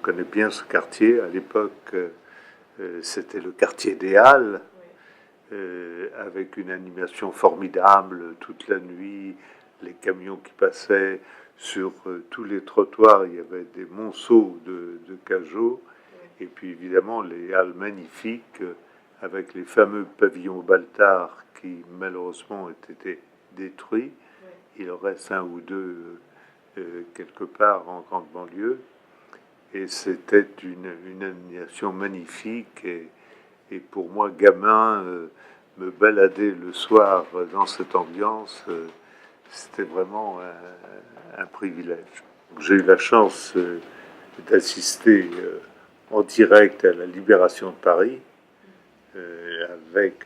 connais bien ce quartier. À l'époque, c'était le quartier des Halles, avec une animation formidable toute la nuit, les camions qui passaient sur tous les trottoirs, il y avait des monceaux de cageots, et puis évidemment les Halles magnifiques, avec les fameux pavillons Baltard qui malheureusement ont été détruits. Il en reste un ou deux quelque part en grande banlieue. Et c'était une animation magnifique. Et pour moi, gamin, me balader le soir dans cette ambiance, c'était vraiment un privilège. J'ai eu la chance d'assister en direct à la libération de Paris, avec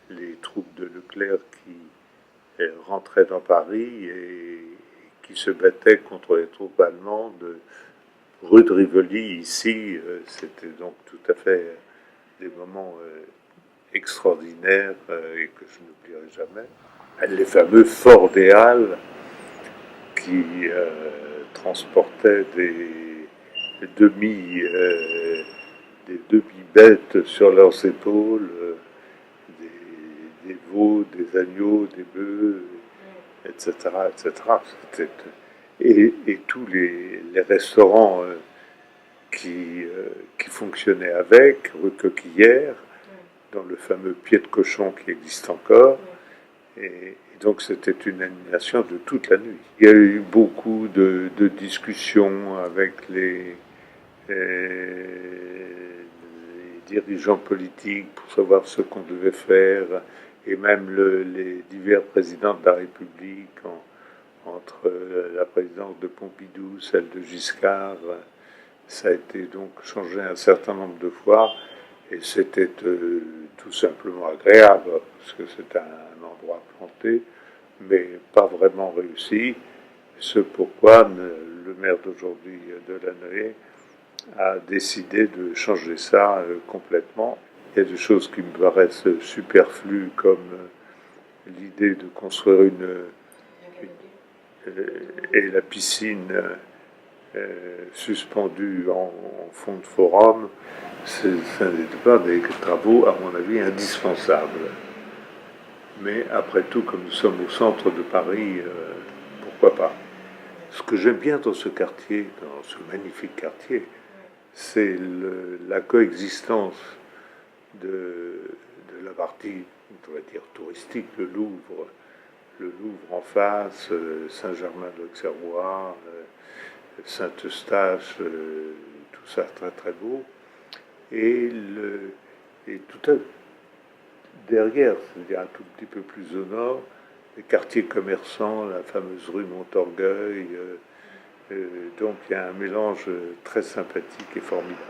les troupes de Leclerc qui rentraient dans Paris et qui se battaient contre les troupes allemandes. Rue de Rivoli, ici, c'était donc tout à fait des moments extraordinaires et que je n'oublierai jamais. Les fameux forts des Halles qui transportaient des demi-bêtes sur leurs épaules, des veaux, des agneaux, des bœufs, etc. etc. Et tous les restaurants qui fonctionnaient avec, rue Coquillère, dans le fameux pied de cochon qui existe encore. Et donc c'était une animation de toute la nuit. Il y a eu beaucoup de discussions avec les dirigeants politiques pour savoir ce qu'on devait faire, et même les divers présidents de la République, entre la présidence de Pompidou, celle de Giscard. Ça a été donc changé un certain nombre de fois, et c'était tout simplement agréable, parce que c'est un endroit planté, mais pas vraiment réussi. Ce pourquoi le maire d'aujourd'hui de Lanoé a décidé de changer ça complètement. Il y a des choses qui me paraissent superflues, comme l'idée de construire et la piscine suspendue en fond de forum. Ça n'était pas des travaux, à mon avis, indispensables. Mais après tout, comme nous sommes au centre de Paris, pourquoi pas? Ce que j'aime bien dans ce quartier, dans ce magnifique quartier, c'est la coexistence de la partie, on va dire, touristique, le Louvre en face, Saint-Germain-de-l'Auxerrois, Saint-Eustache, tout ça très très beau. Et tout derrière, c'est-à-dire un tout petit peu plus au nord, les quartiers commerçants, la fameuse rue Montorgueil. Donc il y a un mélange très sympathique et formidable.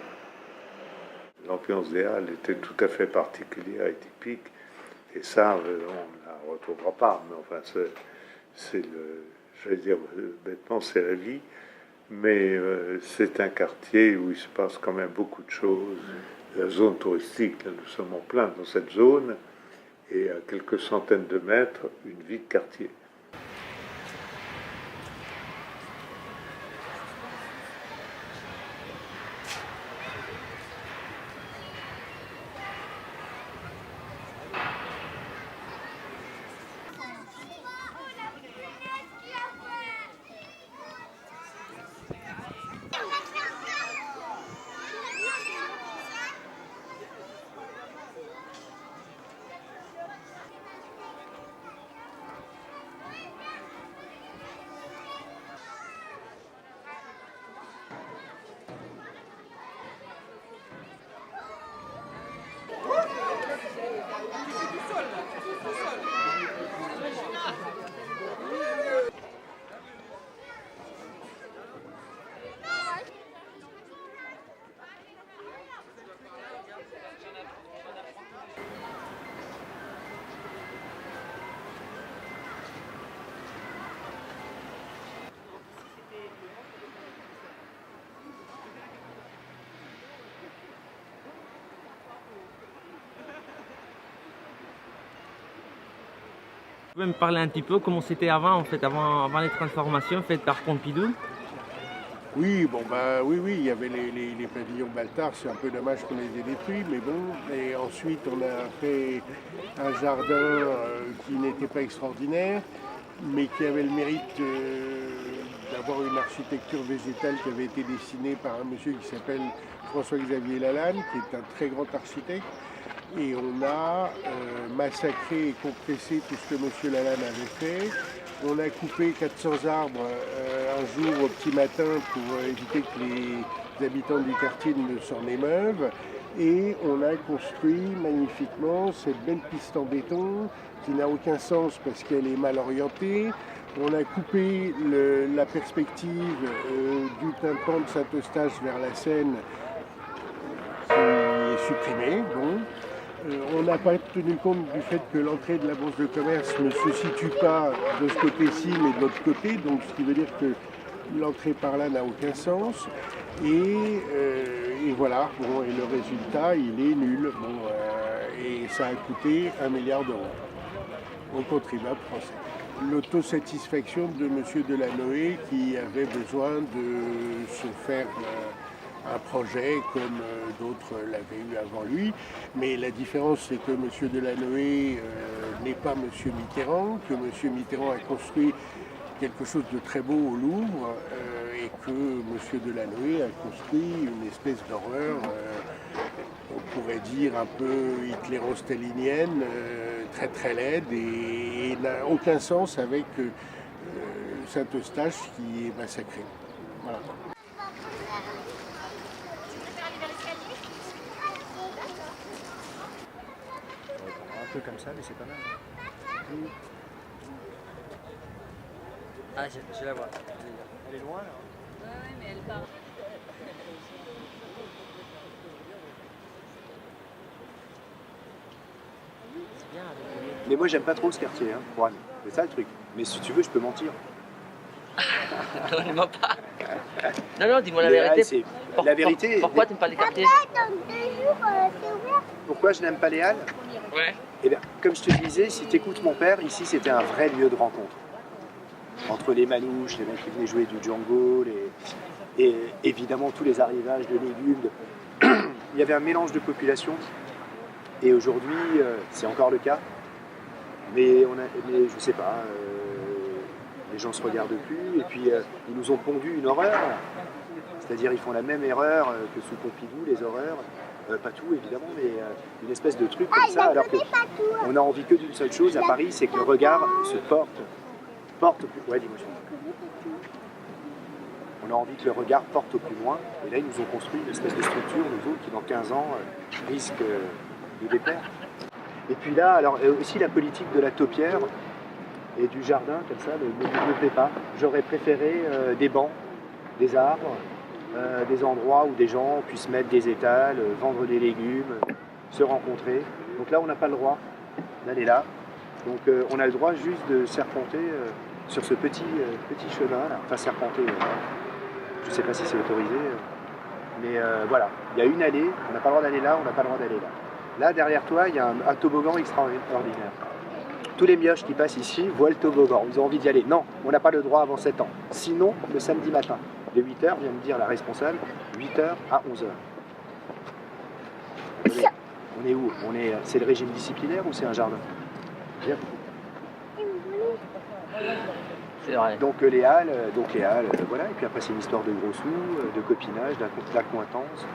L'ambiance des Halles était tout à fait particulière et typique, et ça, on ne la retrouvera pas. Mais enfin, j'allais dire bêtement, c'est la vie. Mais c'est un quartier où il se passe quand même beaucoup de choses. La zone touristique, là, nous sommes en plein dans cette zone, et à quelques centaines de mètres, une vie de quartier. Vous pouvez me parler un petit peu comment c'était avant, en fait, avant les transformations faites par Pompidou? Oui, bon bah oui, oui, il y avait les pavillons Baltard, c'est un peu dommage qu'on les ait détruits, mais bon. Et ensuite, on a fait un jardin qui n'était pas extraordinaire, mais qui avait le mérite d'avoir une architecture végétale qui avait été dessinée par un monsieur qui s'appelle François-Xavier Lalanne, qui est un très grand architecte. Et on a massacré et compressé tout ce que monsieur Lalanne avait fait. On a coupé 400 arbres un jour au petit matin pour éviter que les habitants du quartier ne s'en émeuvent. Et on a construit magnifiquement cette belle piste en béton qui n'a aucun sens parce qu'elle est mal orientée. On a coupé la perspective du tympan de Saint-Eustache vers la Seine qui est supprimée. Bon. On n'a pas tenu compte du fait que l'entrée de la bourse de commerce ne se situe pas de ce côté-ci, mais de l'autre côté, donc ce qui veut dire que l'entrée par là n'a aucun sens. Et voilà, bon, et le résultat, il est nul. Bon, et ça a coûté 1 milliard d'euros aux contribuables français. L'autosatisfaction de M. Delanoë qui avait besoin de se faire un projet comme d'autres l'avaient eu avant lui. Mais la différence, c'est que M. Delanoë n'est pas M. Mitterrand, que M. Mitterrand a construit quelque chose de très beau au Louvre et que M. Delanoë a construit une espèce d'horreur, on pourrait dire un peu hitléro-stalinienne, très très laide et n'a aucun sens avec Saint-Eustache qui est massacré. Voilà. Un peu comme ça, mais c'est pas mal. Ah, je la vois. Elle est loin là. Ouais, mais elle part. C'est bien. Mais moi j'aime pas trop ce quartier, hein, Juan. C'est ça le truc. Mais si tu veux, je peux mentir. Non, ne mens pas. Non, non, dis-moi la Mais, vérité. c'est la vérité. Pourquoi t'aimes pas les quartiers? Pourquoi je n'aime pas les Halles? Ouais. Eh bien, comme je te disais, si tu écoutes mon père, ici c'était un vrai lieu de rencontre. Entre les manouches, les mecs qui venaient jouer du Django, et évidemment tous les arrivages de légumes. Il y avait un mélange de population. Et aujourd'hui, c'est encore le cas. Mais je sais pas, les gens se regardent plus. Et puis, ils nous ont pondu une horreur. C'est-à-dire, ils font la même erreur que sous Pompidou, les horreurs. Pas tout, évidemment, mais une espèce de truc comme ça. Alors qu'on a envie que d'une seule chose à Paris, c'est que le regard se porte au plus... Ouais, dis-moi. On a envie que le regard porte au plus loin. Et là, ils nous ont construit une espèce de structure nouveau qui, dans 15 ans, risque de déplaire. Et puis là, alors aussi la politique de la taupière et du jardin, comme ça, ne me plaît pas. J'aurais préféré des bancs, des arbres, des endroits où des gens puissent mettre des étals, vendre des légumes, se rencontrer. Donc là, on n'a pas le droit d'aller là. Donc on a le droit juste de serpenter sur ce petit chemin là. Enfin serpenter, je ne sais pas si c'est autorisé. Mais voilà, il y a une allée, on n'a pas le droit d'aller là, on n'a pas le droit d'aller là. Là, derrière toi, il y a un toboggan extraordinaire. Tous les mioches qui passent ici voient le toboggan, ils ont envie d'y aller. Non, on n'a pas le droit avant 7 ans. Sinon, le samedi matin, de 8h, vient me dire la responsable, 8h à 11h. On est où? C'est le régime disciplinaire ou c'est un jardin? Bien. C'est vrai. Donc les halles, voilà. Et puis après, c'est une histoire de gros sous, de copinage, d'accointance.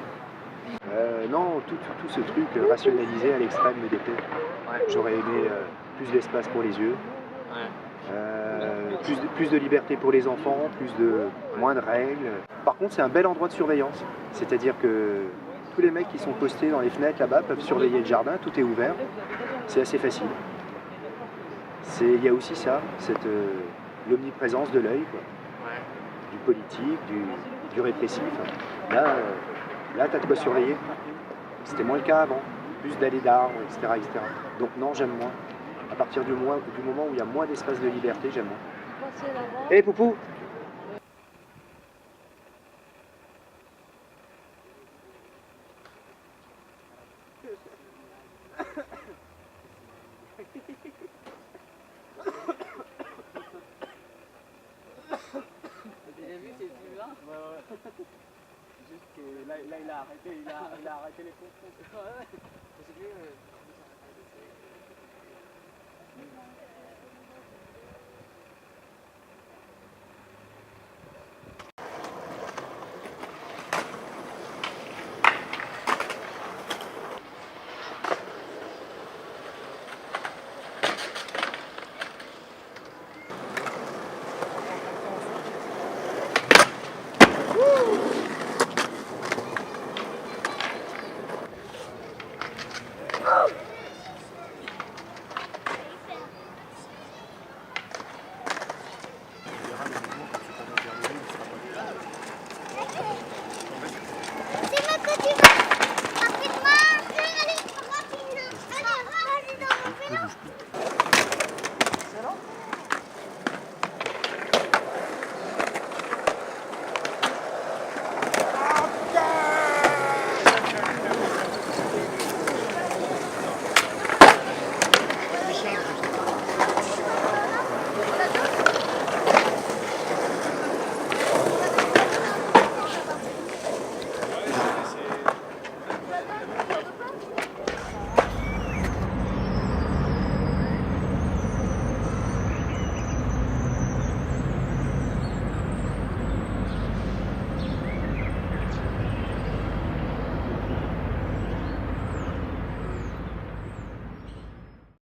Non, tout ce truc rationalisé à l'extrême me déplaît. Ouais. J'aurais aimé plus d'espace pour les yeux, Ouais. plus de liberté pour les enfants, moins de règles. Par contre, c'est un bel endroit de surveillance. C'est-à-dire que tous les mecs qui sont postés dans les fenêtres là-bas peuvent surveiller le jardin, tout est ouvert. C'est assez facile. Il y a aussi ça, l'omniprésence de l'œil, Ouais. du politique, du répressif. Là, tu as de quoi surveiller. C'était moins le cas avant. Plus d'allées d'arbres, etc., etc. Donc non, j'aime moins. À partir du moment où il y a moins d'espace de liberté, j'aime moins. Hé, hey, Poupou! T'as déjà vu ces petits vins? Juste que là il a arrêté, il a arrêté les pompons.